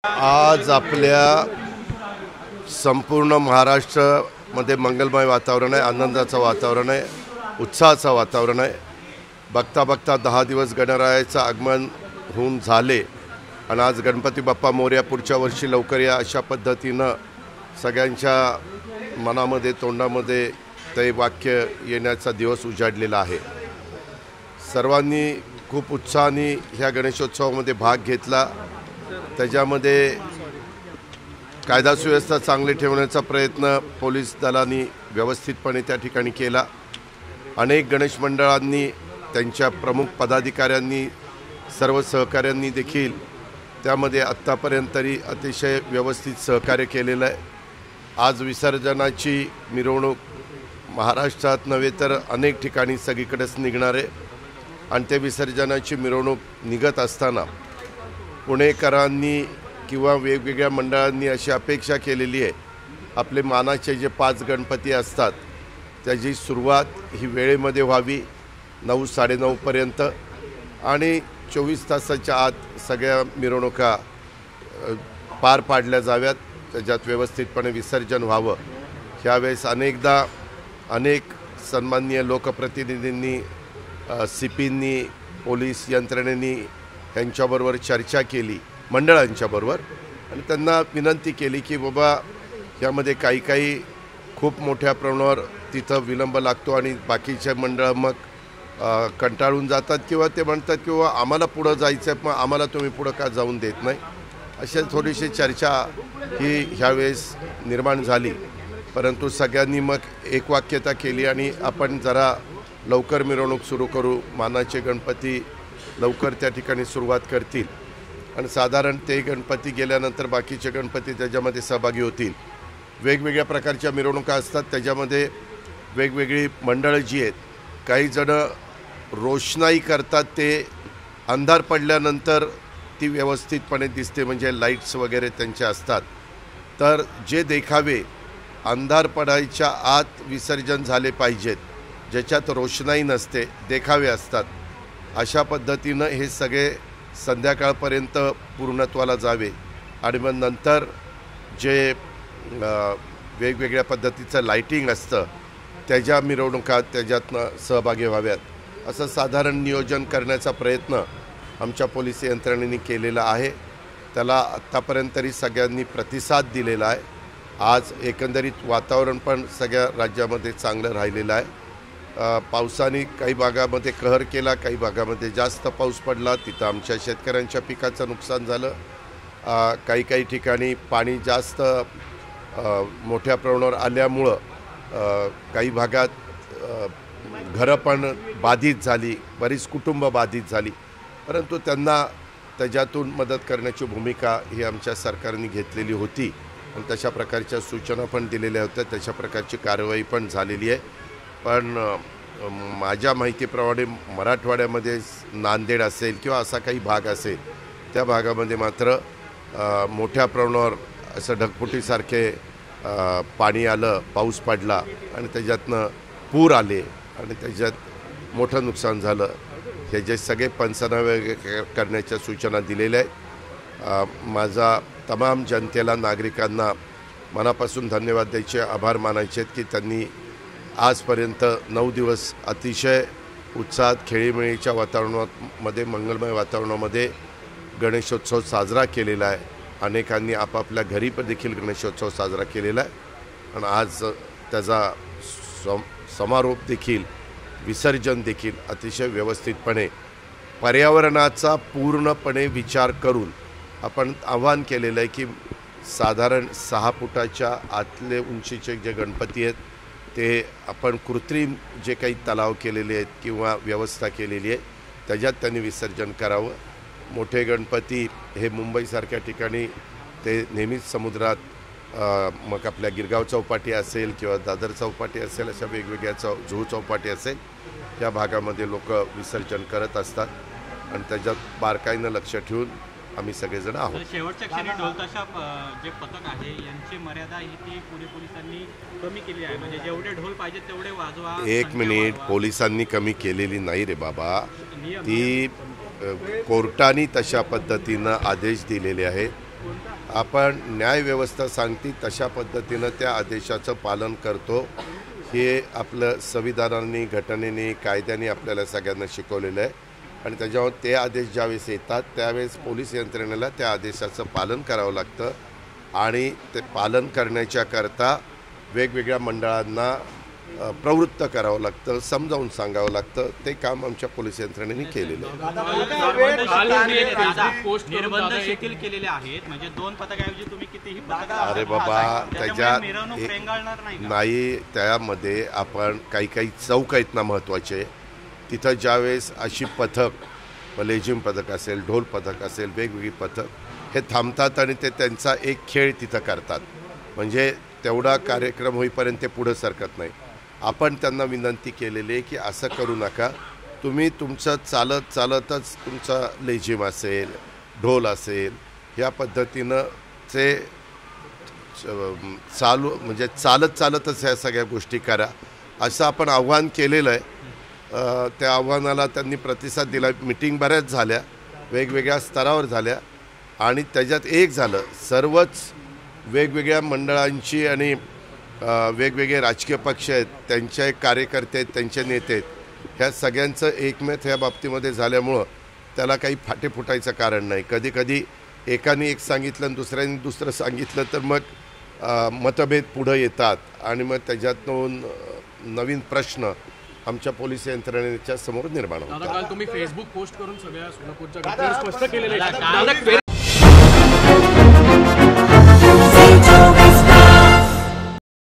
आज आपल्या संपूर्ण महाराष्ट्रामध्ये मंगलमय वातावरण आहे, आनंदाचं वातावरण आहे, उत्साहाचं वातावरण आहे। बघता बघता 10 दिवस गणरायाचं आगमन होऊन झाले आणि आज गणपती बाप्पा मोरया, पुढच्या वर्षी लवकर या, अशा पद्धतीनं सगळ्यांच्या मनामध्ये तोंडामध्ये ते वाक्य येण्याचा दिवस उजाडलेला आहे। सर्वांनी खूप उत्साहाने ह्या गणेशोत्सवामध्ये भाग घेतला। त्याच्यामध्ये कायदा सुव्यवस्था चांगली ठेवण्याचा प्रयत्न पोलीस दलांनी व्यवस्थितपणे त्या ठिकाणी केला। अनेक गणेश मंडळांनी, त्यांच्या प्रमुख पदाधिकाऱ्यांनी, सर्व सहकाऱ्यांनी देखील त्यामध्ये आत्तापर्यंत तरी अतिशय व्यवस्थित सहकार्य केलेलं आहे। आज विसर्जनाची मिरवणूक महाराष्ट्रात नव्हे तर अनेक ठिकाणी सगळीकडेच निघणार आहे आणि ते विसर्जनाची मिरवणूक निघत असताना पुणेकरांनी किंवा वेगवेगळ्या मंडळांनी अशी अपेक्षा केलेली आहे, आपले मानाचे जे 5 गणपती असतात त्याची सुरुवात ही वेळेमध्ये व्हावी, 9 साडेनऊ पर्यंत, आणि 24 तासाच्या आत सगळ्या मिरवणुका पार पाडल्या जाव्यात, त्याच्यात व्यवस्थितपणे विसर्जन व्हावं। ह्यावेळेस अनेकदा अनेक सन्माननीय लोकप्रतिनिधींनी, सीपींनी, पोलीस यंत्रणेनी यांच्याबरोबर चर्चा केली मंडळांच्याबरोबर आणि त्यांना विनंती केली की बाबा यामध्ये काही खूप मोठ्या प्रमाणावर तिथं विलंब लागतो आणि बाकीचे मंडळ मग कंटाळून जातात किंवा ते म्हणतात किंवा आम्हाला पुढं जायचं आहे, पण आम्हाला तुम्ही पुढं का जाऊन देत नाही, अशा थोडीशी चर्चा ही ह्यावेळेस निर्माण झाली। परंतु सगळ्यांनी मग एकवाक्यता केली आणि आपण जरा लवकर मिरवणूक सुरू करू, मानाचे गणपती लवकर त्या ठिकाणी सुरुवात करतील आणि साधारण ते गणपती गेल्यानंतर बाकीचे गणपती त्याच्यामध्ये सहभागी होतील। वेगवेगळ्या प्रकारच्या मिरवणुका असतात, त्याच्यामध्ये वेगवेगळी मंडळं जी आहेत, काही जणं रोषणाई करतात, ते अंधार पडल्यानंतर ती व्यवस्थितपणे दिसते, म्हणजे लाईट्स वगैरे त्यांचे असतात। तर जे देखावे अंधार पडायच्या आत विसर्जन झाले पाहिजेत, ज्याच्यात रोषणाई नसते, देखावे असतात, अशा पद्धतीनं हे सगळे संध्याकाळपर्यंत पूर्णत्वाला जावे आणि मग नंतर जे वेगवेगळ्या पद्धतीचं लाईटिंग असतं त्याच्या मिरवणुका त्याच्यातनं सहभागी व्हाव्यात, असं साधारण नियोजन करण्याचा प्रयत्न आमच्या पोलीस यंत्रणेने केलेला आहे। त्याला आत्तापर्यंत तरी सगळ्यांनी प्रतिसाद दिलेला आहे। आज एकंदरीत वातावरण पण सगळ्या राज्यामध्ये चांगलं राहिलेलं आहे। पावसाने काही भागामध्ये कहर केला, काही भागामध्ये जास्त पाऊस पडला, तिथं आमच्या शेतकऱ्यांच्या पिकाचं नुकसान झालं। काही ठिकाणी पाणी जास्त मोठ्या प्रमाणावर आल्यामुळं काही भागात घरं पण बाधित झाली, बरीच कुटुंब बाधित झाली, परंतु त्यांना त्याच्यातून मदत करण्याची भूमिका ही आमच्या सरकारने घेतलेली होती आणि तशा प्रकारच्या सूचना पण दिलेल्या होत्या, तशा प्रकारची कारवाई पण झालेली आहे। पण माझ्या माहितीप्रमाणे मराठवाड्यामध्ये नांदेड असेल किंवा असा काही भाग असेल, त्या भागामध्ये मात्र मोठ्या प्रमाणावर असं ढगफुटीसारखे पाणी आलं, पाऊस पडला आणि त्याच्यातनं पूर आले आणि त्याच्यात मोठं नुकसान झालं। ह्याचे सगळे पंचनामे करण्याच्या सूचना दिलेल्या आहेत। माझा तमाम जनतेला, नागरिकांना मनापासून धन्यवाद द्यायचे, आभार मानायचे की त्यांनी आजपर्यंत 9 दिवस अतिशय उत्साहात, खेळीमेळीच्या वातावरणामध्ये, मंगलमय वातावरणामध्ये गणेशोत्सव साजरा केलेला आहे। अनेकांनी आपापल्या घरी पण देखील गणेशोत्सव साजरा केलेला आहे आणि आज त्याचा समारोप देखील, विसर्जन देखील अतिशय व्यवस्थितपणे, पर्यावरणाचा पूर्णपणे विचार करून आपण आवाहन केलेलं आहे की साधारण 6 फुटाच्या आतले उंचीचे जे गणपती आहेत ते आपण कृत्रिम जे काही तलाव केलेले आहेत किंवा व्यवस्था केलेली आहे त्याच्यात त्यांनी विसर्जन करावं। मोठे गणपती हे मुंबईसारख्या ठिकाणी ते नेहमीच समुद्रात, मग आपल्या गिरगाव चौपाटी असेल किंवा दादर चौपाटी असेल, अशा वेगवेगळ्या जुहू चौपाटी असेल, या भागामध्ये लोक विसर्जन करत असतात आणि त्याच्यात बारकाईनं लक्ष ठेवून आम्ही सगळेजण आहोत। शेवटच्या क्षणी ढोलताशा जे पथक आहे यांची मर्यादा ही ती पुणे पोलिसांनी कमी केली आहे, म्हणजे जेवढे ढोल पाहिजे तेवढे वाजवा। एक मिनिट, पोलिसांनी कमी केलेली नाही रे बाबा, ती कोर्टाने तशा पद्धतीनं आदेश दिलेले आहेत। आपण न्यायव्यवस्था सांगती तशा पद्धतीनं त्या आदेशाचं पालन करतो. हे आपलं संविधानाने, घटनेने, कायद्याने आपल्याला सगळ्यांना शिकवलेलं आहे आणि त्याच्यावर ते आदेश ज्यावेळेस येतात त्यावेळेस पोलीस यंत्रणेला त्या आदेशाचं पालन करावं लागतं आणि ते पालन करण्याच्या करता वेगवेगळ्या मंडळांना प्रवृत्त करावं लागतं, समजावून सांगावं लागतं. ते काम आमच्या पोलीस यंत्रणेने केलेलं आहे. निर्बंध शिथिल केलेले आहेत, म्हणजे 2 पथकाऐवजी तुम्ही कितीही पथक अरे बाबा, त्याच्या मिरवणूक रेंगाळणार नाही का? नाही, त्यामध्ये आपण काही चौक आहेत ना महत्त्वाचे, तिथं ज्यावेळेस अशी पथक, लेझिम पथक असेल, ढोल पथक असेल, वेगवेगळी पथक हे थांबतात आणि ते त्यांचा एक खेळ तिथं करतात. म्हणजे तेवढा कार्यक्रम होईपर्यंत ते पुढं सरकत नाही. आपण त्यांना विनंती केलेली आहे की असं करू नका, तुम्ही तुमचं चालतच तुमचा लेझिम असेल, ढोल असेल, या पद्धतीनं ते म्हणजे चालतच ह्या सगळ्या गोष्टी करा असं आपण आव्हान केलेलं आहे. त्या आव्हानाला त्यांनी प्रतिसाद दिला. मिटिंग बऱ्याच झाल्या, वेगवेगळ्या स्तरावर झाल्या आणि त्याच्यात एक झालं, सर्वच वेगवेगळ्या मंडळांची आणि वेगवेगळे राजकीय पक्ष आहेत, त्यांचे कार्यकर्ते आहेत, त्यांचे नेते आहेत, ह्या सगळ्यांचं एकमत ह्या बाबतीमध्ये झाल्यामुळं त्याला काही फाटे फुटायचं कारण नाही. कधी एकाने एक सांगितलं आणि दुसऱ्याने दुसरं सांगितलं तर मग मतभेद पुढं येतात आणि मग त्याच्यातून नवीन प्रश्न आमच्या पोलीस यंत्रणेच्या समोर निर्माण होतात. काल तुम्ही फेसबुक पोस्ट करून सगळ्या सोलापूरच्या घटना स्पष्ट केलेल्या आहेत.